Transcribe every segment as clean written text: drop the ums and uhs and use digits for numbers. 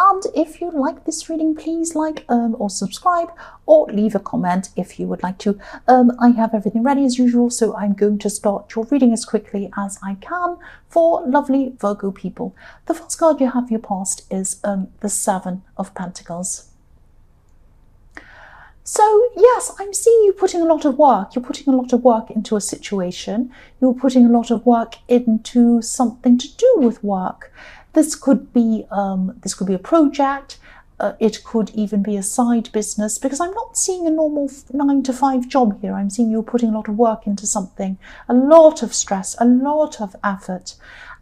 And if you like this reading, please like or subscribe, or leave a comment if you would like to. I have everything ready as usual, so I'm going to start your reading as quickly as I can for lovely Virgo people. The first card you have for your past is the Seven of Pentacles. So yes, I'm seeing you putting a lot of work. You're putting a lot of work into a situation. You're putting a lot of work into something to do with work. This could be a project. It could even be a side business, because I'm not seeing a normal 9-to-5 job here. I'm seeing you putting a lot of work into something, a lot of stress, a lot of effort,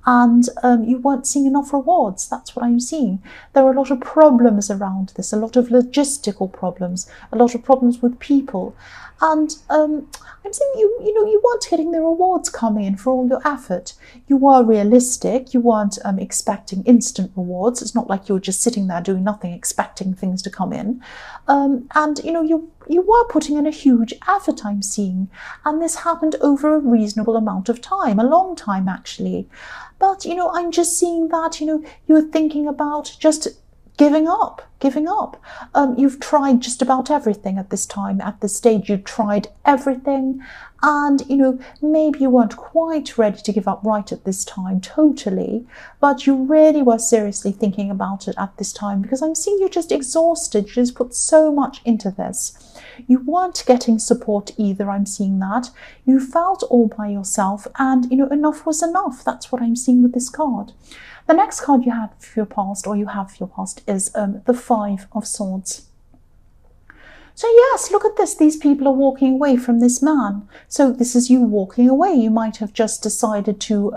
and you weren't seeing enough rewards. That's what I'm seeing. There are a lot of problems around this, a lot of logistical problems, a lot of problems with people, and I'm saying you weren't getting the rewards coming in for all your effort. You were realistic. You weren't expecting instant rewards. It's not like you were just sitting there doing nothing, expecting things to come in. And you were putting in a huge effort, I'm seeing, and this happened over a reasonable amount of time, a long time actually. But I'm just seeing that you were thinking about just giving up. You've tried just about everything at this time, at this stage. You tried everything, and maybe you weren't quite ready to give up right at this time totally, but you really were seriously thinking about it at this time, because I'm seeing you just exhausted. You just put so much into this. You weren't getting support either. I'm seeing that you felt all by yourself, and enough was enough. That's what I'm seeing with this card. The next card you have for your past, is the Five of Swords. So yes, look at this. These people are walking away from this man. So this is you walking away. You might have just decided to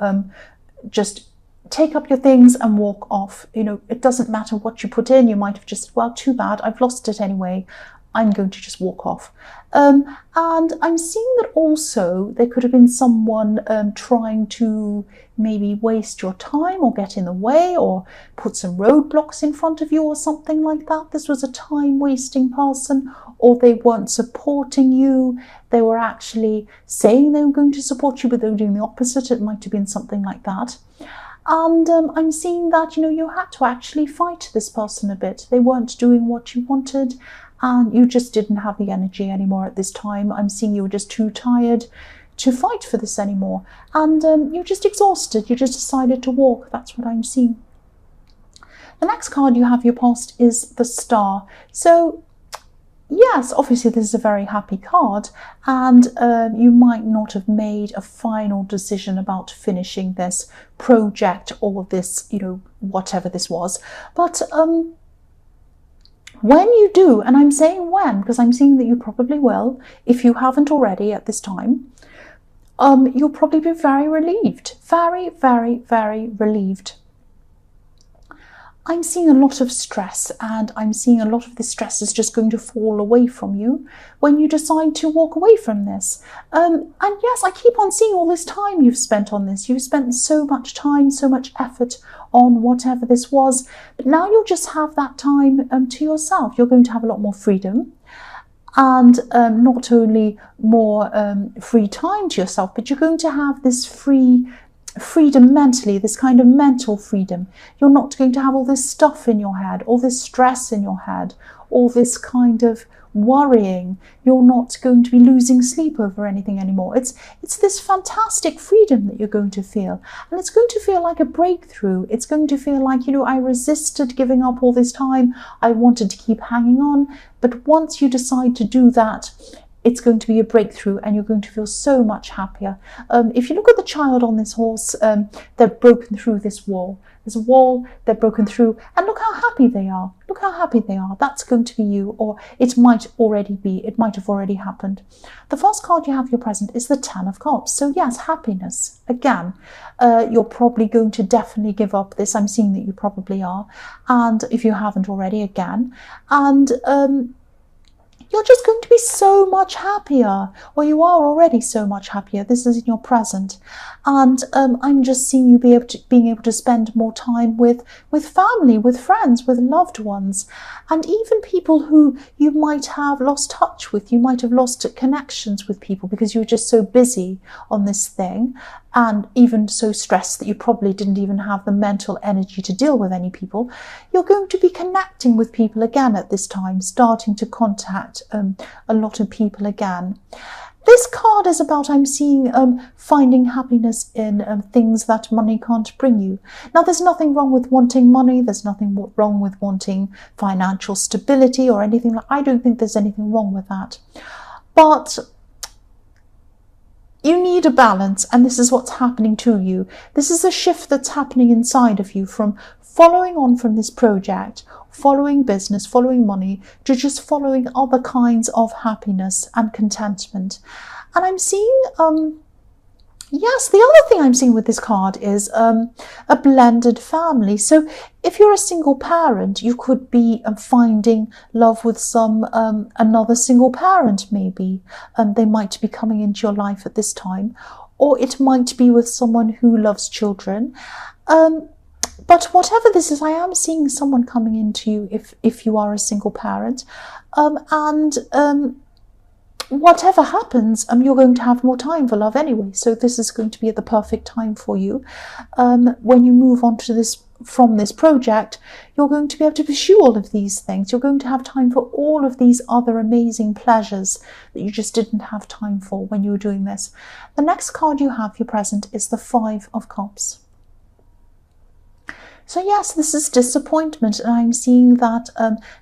just take up your things and walk off. It doesn't matter what you put in. You might have just, well, too bad, I've lost it anyway. I'm going to just walk off. And I'm seeing that also there could have been someone trying to maybe waste your time or get in the way or put some roadblocks in front of you or something like that. This was a time-wasting person, or they weren't supporting you. They were actually saying they were going to support you, but they were doing the opposite. It might have been something like that. And I'm seeing that, you had to actually fight this person a bit. They weren't doing what you wanted, and you just didn't have the energy anymore at this time. I'm seeing you were just too tired to fight for this anymore. And you're just exhausted. You just decided to walk. That's what I'm seeing. The next card you have your past is the Star. So yes, obviously this is a very happy card, and you might not have made a final decision about finishing this project or this, whatever this was. But when you do, and I'm saying when, because I'm seeing that you probably will, if you haven't already at this time, you'll probably be very relieved. Very, very, very relieved. I'm seeing a lot of stress, and I'm seeing a lot of this stress is just going to fall away from you when you decide to walk away from this. And yes, I keep on seeing all this time you've spent on this. You've spent so much time, so much effort on whatever this was, but now you'll just have that time to yourself. You're going to have a lot more freedom, and not only more free time to yourself, but you're going to have this freedom mentally, this kind of mental freedom. You're not going to have all this stuff in your head, all this stress in your head, all this kind of worrying. You're not going to be losing sleep over anything anymore. It's this fantastic freedom that you're going to feel, and it's going to feel like a breakthrough. It's going to feel like, I resisted giving up all this time. I wanted to keep hanging on, but once you decide to do that, it's going to be a breakthrough, and you're going to feel so much happier. If you look at the child on this horse, they've broken through this wall. There's a wall they've broken through, and look how happy they are. Look how happy they are. That's going to be you, or it might already be. It might have already happened. The first card you have your present is the Ten of Cups. So yes, happiness. Again, you're probably going to definitely give up this. I'm seeing that you probably are. And if you haven't already, again. And you're just going to be so much happier, or you are already so much happier. This is in your present. And I'm just seeing you being able to spend more time with family, with friends, with loved ones, and even people who you might have lost touch with. You might have lost connections with people because you were just so busy on this thing, and even so stressed that you probably didn't even have the mental energy to deal with any people. You're going to be connecting with people again at this time, starting to contact a lot of people again. This card is about, I'm seeing, finding happiness in things that money can't bring you. Now, there's nothing wrong with wanting money. There's nothing wrong with wanting financial stability or anything. I don't think there's anything wrong with that. But you need a balance, and this is what's happening to you. This is a shift that's happening inside of you from following on from this project, following business, following money, to just following other kinds of happiness and contentment. And I'm seeing, yes, the other thing I'm seeing with this card is a blended family. So if you're a single parent, you could be finding love with some another single parent, maybe. They might be coming into your life at this time. Or it might be with someone who loves children. But whatever this is, I am seeing someone coming into you if you are a single parent. Whatever happens, you're going to have more time for love anyway. So this is going to be at the perfect time for you. When you move on to from this project, you're going to be able to pursue all of these things. You're going to have time for all of these other amazing pleasures that you just didn't have time for when you were doing this. The next card you have for your present is the 5 of Cups. So yes, this is disappointment, and I'm seeing that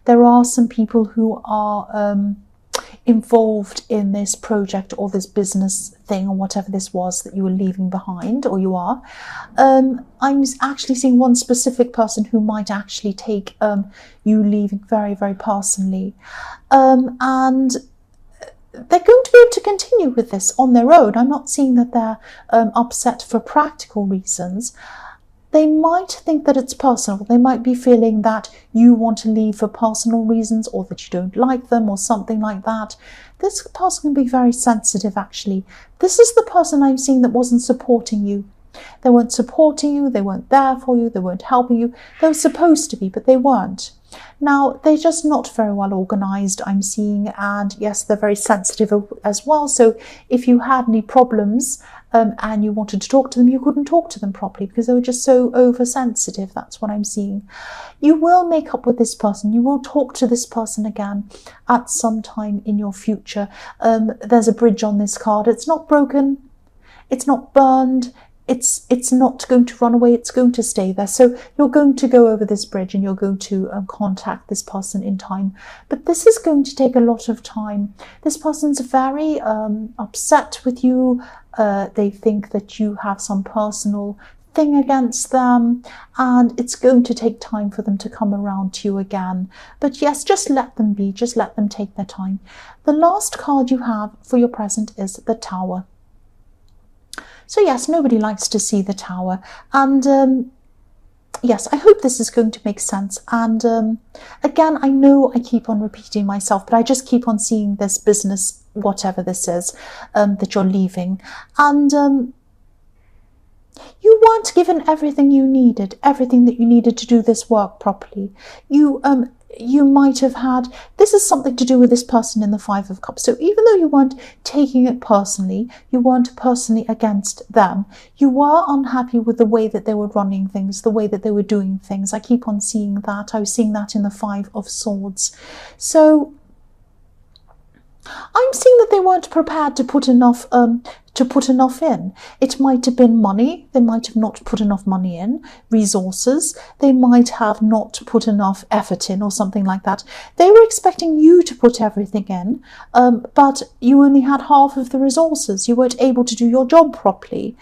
there are some people who are involved in this project or this business thing or whatever this was that you were leaving behind, or you are. I'm actually seeing one specific person who might actually take you leaving very, very personally. And they're going to be able to continue with this on their own. I'm not seeing that they're upset for practical reasons. They might think that it's personal. They might be feeling that you want to leave for personal reasons, or that you don't like them, or something like that. This person can be very sensitive, actually. This is the person I'm seeing that wasn't supporting you. They weren't supporting you. They weren't there for you. They weren't helping you. They were supposed to be, but they weren't. Now, they're just not very well organized, I'm seeing. And yes, they're very sensitive as well. So if you had any problems, and you wanted to talk to them, you couldn't talk to them properly because they were just so oversensitive. That's what I'm seeing. You will make up with this person. You will talk to this person again at some time in your future. There's a bridge on this card. It's not broken. It's not burned. It's not going to run away. It's going to stay there. So you're going to go over this bridge, and you're going to contact this person in time. But this is going to take a lot of time. This person's very upset with you. They think that you have some personal thing against them, and it's going to take time for them to come around to you again. But yes, just let them be. Just let them take their time. The last card you have for your present is the Tower. So yes, nobody likes to see the Tower. And yes, I hope this is going to make sense. And again, I know I keep on repeating myself, but I just keep on seeing this business, whatever this is, that you're leaving. And you weren't given everything you needed, everything that you needed to do this work properly. You might have had, this is something to do with this person in the 5 of Cups. So even though you weren't taking it personally, you weren't personally against them, you were unhappy with the way that they were running things, the way that they were doing things. I keep on seeing that. I was seeing that in the 5 of Swords. So I'm seeing that they weren't prepared to put enough in. It might have been money. They might have not put enough money in. Resources. They might have not put enough effort in, or something like that. They were expecting you to put everything in, but you only had half of the resources. You weren't able to do your job properly.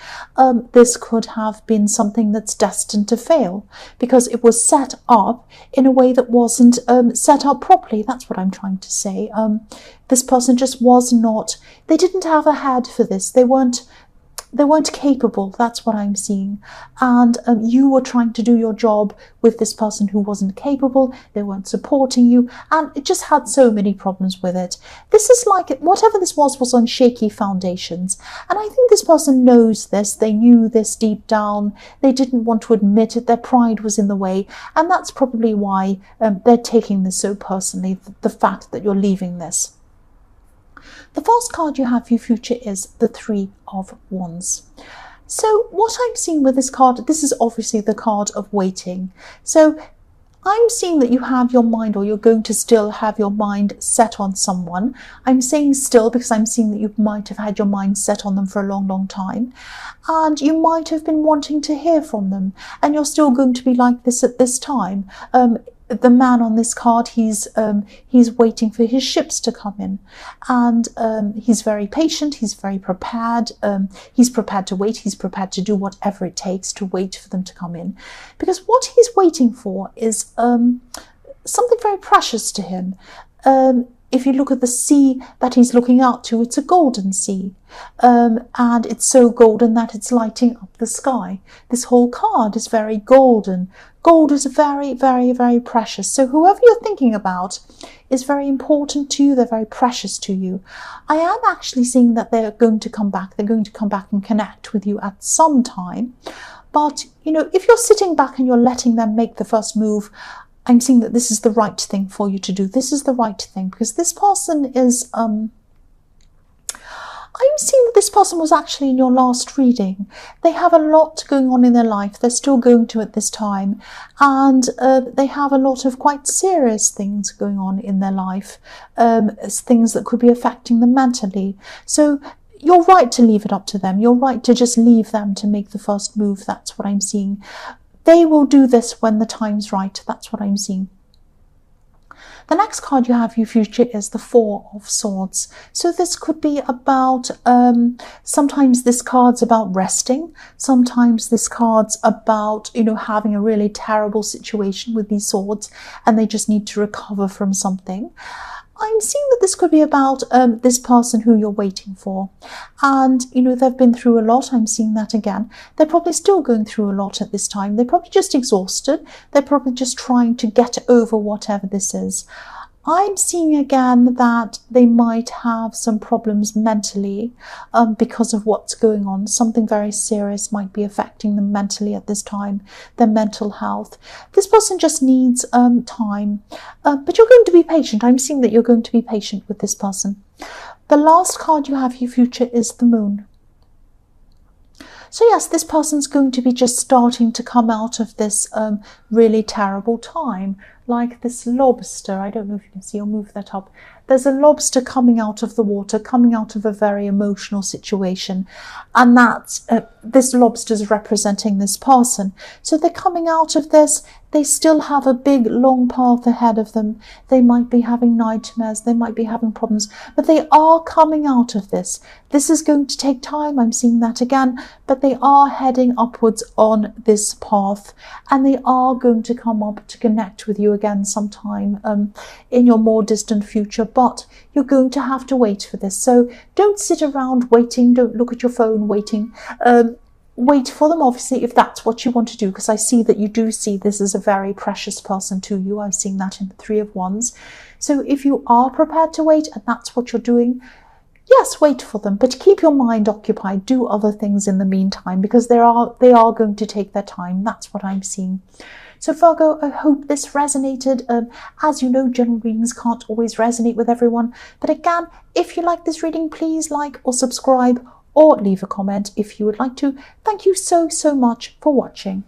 This could have been something that's destined to fail because it was set up in a way that wasn't set up properly. That's what I'm trying to say. This person just was not, they didn't have a head for this. They weren't they weren't capable. That's what I'm seeing. And you were trying to do your job with this person who wasn't capable. They weren't supporting you, and it just had so many problems with it. This is like, whatever this was on shaky foundations. And I think this person knows this. They knew this deep down. They didn't want to admit it. Their pride was in the way. And that's probably why they're taking this so personally, the fact that you're leaving this. The first card you have for your future is the Three of Wands. So what I'm seeing with this card, this is obviously the card of waiting. So I'm seeing that you have your mind, or you're going to still have your mind set on someone. I'm saying still because I'm seeing that you might have had your mind set on them for a long, long time. And you might have been wanting to hear from them. And you're still going to be like this at this time. The man on this card, he's waiting for his ships to come in, and he's very patient, he's very prepared, he's prepared to wait, he's prepared to do whatever it takes to wait for them to come in, because what he's waiting for is something very precious to him. If you look at the sea that he's looking out to, it's a golden sea, and it's so golden that it's lighting up the sky. This whole card is very golden. Gold is very, very, very precious. So whoever you're thinking about is very important to you. They're very precious to you. I am actually seeing that they're going to come back. They're going to come back and connect with you at some time. But, you know, if you're sitting back and you're letting them make the first move, I'm seeing that this is the right thing for you to do. This is the right thing, because this person is, I'm seeing that this person was actually in your last reading. They have a lot going on in their life. They're still going to at this time. And they have a lot of quite serious things going on in their life, things that could be affecting them mentally. So you're right to leave it up to them. You're right to just leave them to make the first move. That's what I'm seeing. They will do this when the time's right. That's what I'm seeing. The next card you have for your future is the Four of Swords. So this could be about, sometimes this card's about resting. Sometimes this card's about, you know, having a really terrible situation with these swords and they just need to recover from something. I'm seeing that this could be about this person who you're waiting for. And, you know, they've been through a lot. I'm seeing that again. They're probably still going through a lot at this time. They're probably just exhausted. They're probably just trying to get over whatever this is. I'm seeing again that they might have some problems mentally because of what's going on. Something very serious might be affecting them mentally at this time, their mental health. This person just needs time, but you're going to be patient. I'm seeing that you're going to be patient with this person. The last card you have for your future is the Moon. So yes, this person's going to be just starting to come out of this really terrible time, like this lobster. I don't know if you can see, I'll move that up. There's a lobster coming out of the water, coming out of a very emotional situation. And that's, this lobster's representing this person. So they're coming out of this. They still have a big, long path ahead of them. They might be having nightmares. They might be having problems. But they are coming out of this. This is going to take time. I'm seeing that again. But they are heading upwards on this path. And they are going to come up to connect with you again sometime in your more distant future. But you're going to have to wait for this. So don't sit around waiting. Don't look at your phone waiting. Wait for them, obviously, if that's what you want to do, because I see that you do see this as a very precious person to you. I'm seeing that in the Three of Wands. So if you are prepared to wait and that's what you're doing, yes, wait for them, but keep your mind occupied. Do other things in the meantime, because they are going to take their time. That's what I'm seeing. So Virgo, I hope this resonated. As you know, general readings can't always resonate with everyone. But again, if you like this reading, please like or subscribe or leave a comment if you would like to. Thank you so, so much for watching.